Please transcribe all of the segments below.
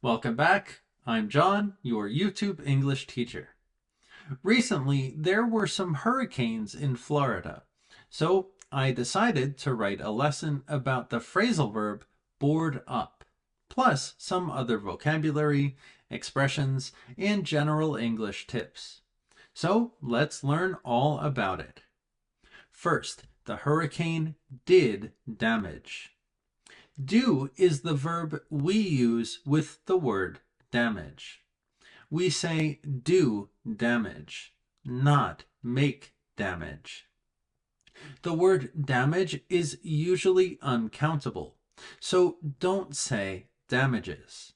Welcome back. I'm John, your YouTube English teacher. Recently, there were some hurricanes in Florida, so I decided to write a lesson about the phrasal verb board up, plus some other vocabulary, expressions, and general English tips. So let's learn all about it. First, the hurricane did damage. Do is the verb we use with the word damage. We say do damage, not make damage. The word damage is usually uncountable, so don't say damages.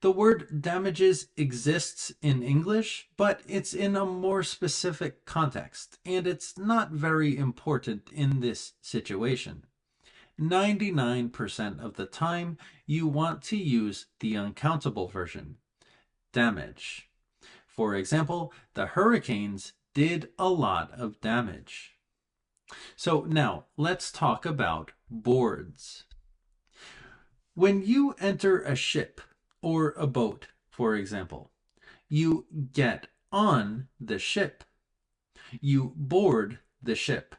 The word damages exists in English, but it's in a more specific context, and it's not very important in this situation. 99% of the time, you want to use the uncountable version, damage. For example, the hurricanes did a lot of damage. So now let's talk about boards. When you enter a ship or a boat, for example, you get on the ship. You board the ship.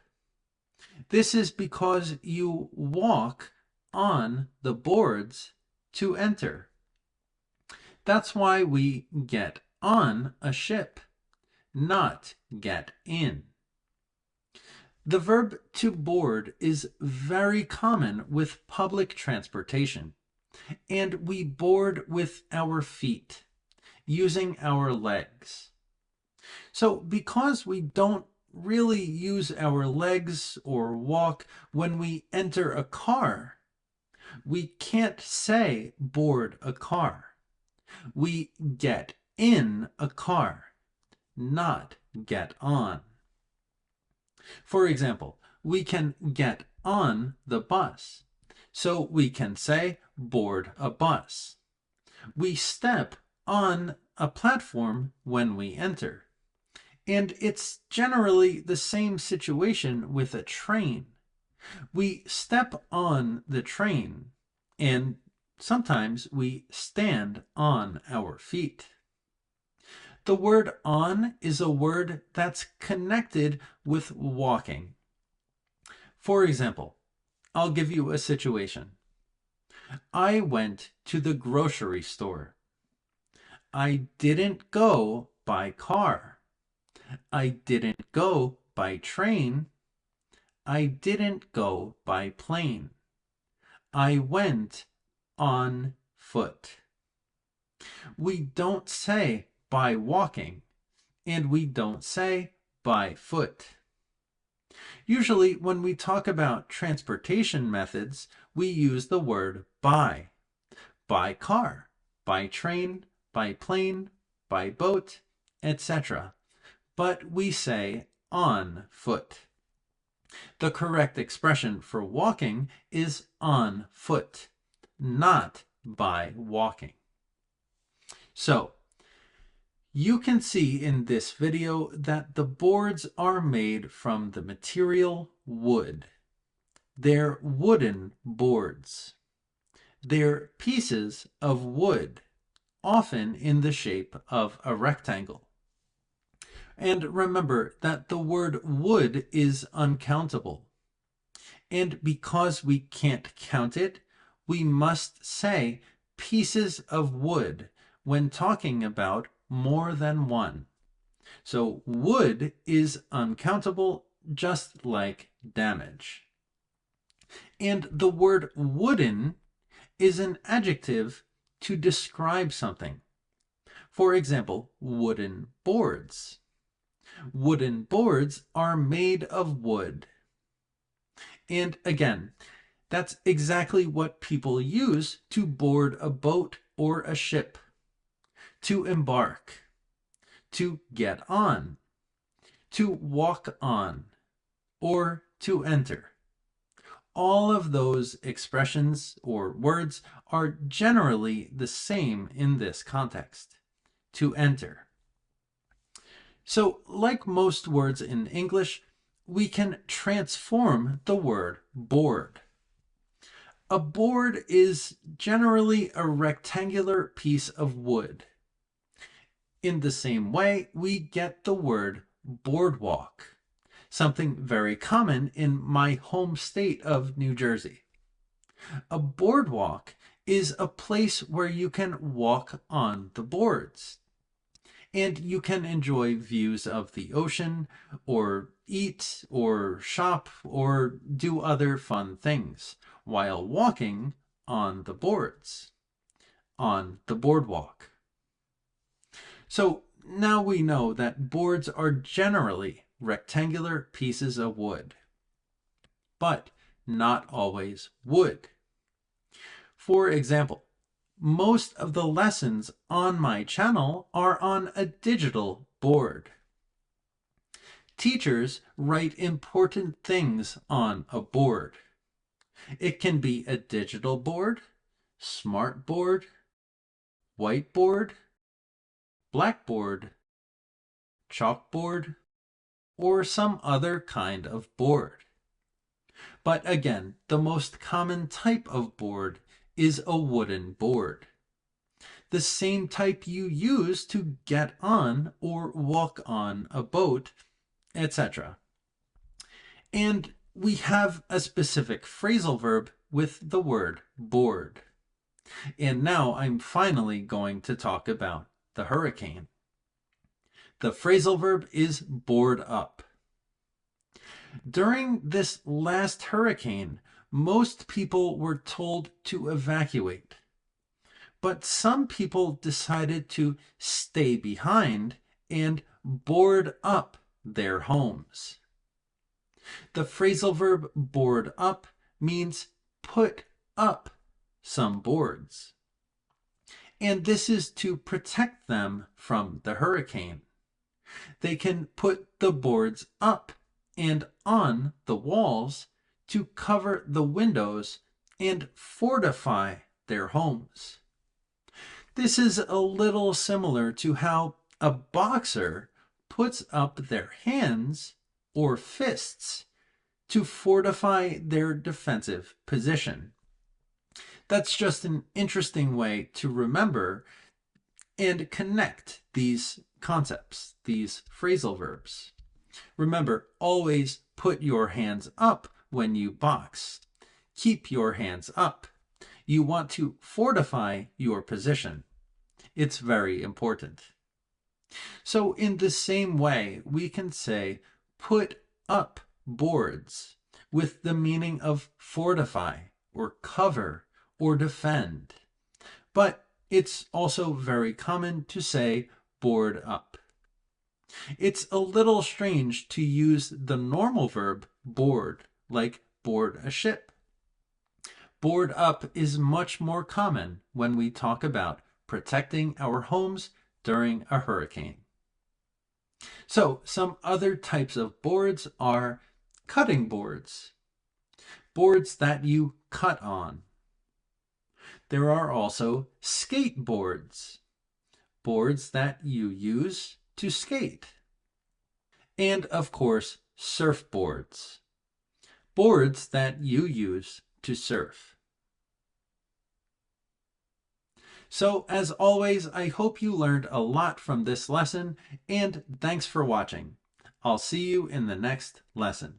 This is because you walk on the boards to enter. That's why we get on a ship, not get in. The verb to board is very common with public transportation, and we board with our feet, using our legs. So because we don't really use our legs or walk when we enter a car, we can't say board a car. We get in a car, not get on. For example, we can get on the bus, so we can say board a bus. We step on a platform when we enter. And it's generally the same situation with a train. We step on the train, and sometimes we stand on our feet. The word on is a word that's connected with walking. For example, I'll give you a situation. I went to the grocery store. I didn't go by car. I didn't go by train. I didn't go by plane. I went on foot. We don't say by walking, and we don't say by foot. Usually, when we talk about transportation methods, we use the word by car, by train, by plane, by boat, etc. But we say on foot. The correct expression for walking is on foot, not by walking. So, you can see in this video that the boards are made from the material wood. They're wooden boards. They're pieces of wood, often in the shape of a rectangle. And remember that the word wood is uncountable. And because we can't count it, we must say pieces of wood when talking about more than one. So wood is uncountable, just like damage. And the word wooden is an adjective to describe something. For example, wooden boards. Wooden boards are made of wood. And again, that's exactly what people use to board a boat or a ship, to embark, to get on, to walk on, or to enter. All of those expressions or words are generally the same in this context, to enter. So, like most words in English, we can transform the word board. A board is generally a rectangular piece of wood. In the same way, we get the word boardwalk, something very common in my home state of New Jersey. A boardwalk is a place where you can walk on the boards and you can enjoy views of the ocean or eat or shop or do other fun things while walking on the boards, on the boardwalk. So now we know that boards are generally rectangular pieces of wood, but not always wood. For example, most of the lessons on my channel are on a digital board. Teachers write important things on a board. It can be a digital board, smart board, whiteboard, blackboard, chalkboard, or some other kind of board. But again, the most common type of board is a wooden board. The same type you use to get on or walk on a boat, etc. And we have a specific phrasal verb with the word board. And now I'm finally going to talk about the hurricane. The phrasal verb is board up. During this last hurricane, most people were told to evacuate. But some people decided to stay behind and board up their homes. The phrasal verb board up means put up some boards. And this is to protect them from the hurricane. They can put the boards up and on the walls to cover the windows and fortify their homes. This is a little similar to how a boxer puts up their hands or fists to fortify their defensive position. That's just an interesting way to remember and connect these concepts, these phrasal verbs. Remember, always put your hands up when you box. Keep your hands up. You want to fortify your position. It's very important. So in the same way, we can say put up boards with the meaning of fortify or cover or defend. But it's also very common to say board up. It's a little strange to use the normal verb board, like board a ship. Board up is much more common when we talk about protecting our homes during a hurricane. So some other types of boards are cutting boards, boards that you cut on. There are also skateboards, boards that you use to skate. And of course, surfboards, boards that you use to surf. So as always, I hope you learned a lot from this lesson, and thanks for watching. I'll see you in the next lesson.